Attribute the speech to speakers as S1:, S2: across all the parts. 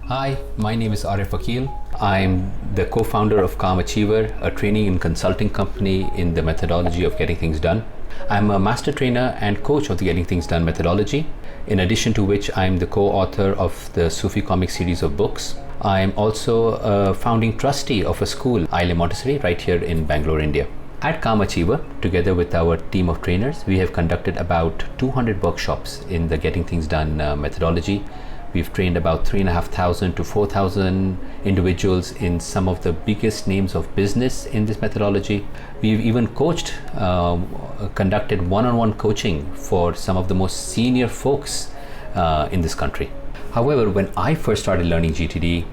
S1: Hi, my name is Arif Akil. I'm the co-founder of Calm Achiever, a training and consulting company in the methodology of getting things done. I'm a master trainer and coach of the Getting Things Done methodology, in addition to which I'm the co-author of the Sufi comic series of books. I'm also a founding trustee of a school, Aile Montessori, right here in Bangalore, India. At Calm Achiever, together with our team of trainers, we have conducted about 200 workshops in the Getting Things Done methodology. We've trained about 3,500 to 4,000 individuals in some of the biggest names of business in this methodology. We've even conducted one-on-one coaching for some of the most senior folks in this country. However, when I first started learning GTD,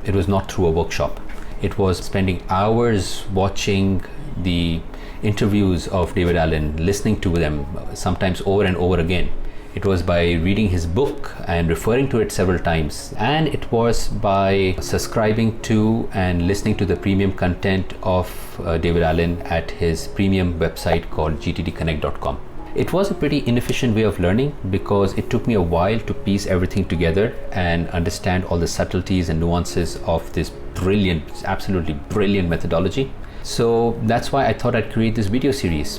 S1: it was not through a workshop. It was spending hours watching the interviews of David Allen, listening to them, sometimes over and over again. It was by reading his book and referring to it several times. And it was by subscribing to and listening to the premium content of David Allen at his premium website called gtdconnect.com. It was a pretty inefficient way of learning because it took me a while to piece everything together and understand all the subtleties and nuances of this brilliant, absolutely brilliant methodology. So that's why I thought I'd create this video series.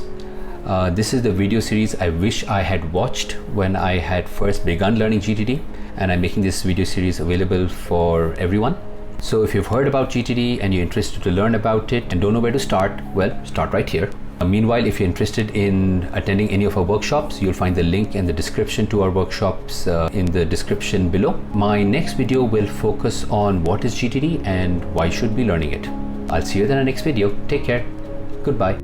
S1: This is the video series I wish I had watched when I had first begun learning GTD, and I'm making this video series available for everyone. So if you've heard about GTD and you're interested to learn about it and don't know where to start, well, start right here. Meanwhile, if you're interested in attending any of our workshops, you'll find the link in the description to our workshops in the description below. My next video will focus on what is GTD and why you should be learning it. I'll see you in the next video. Take care. Goodbye.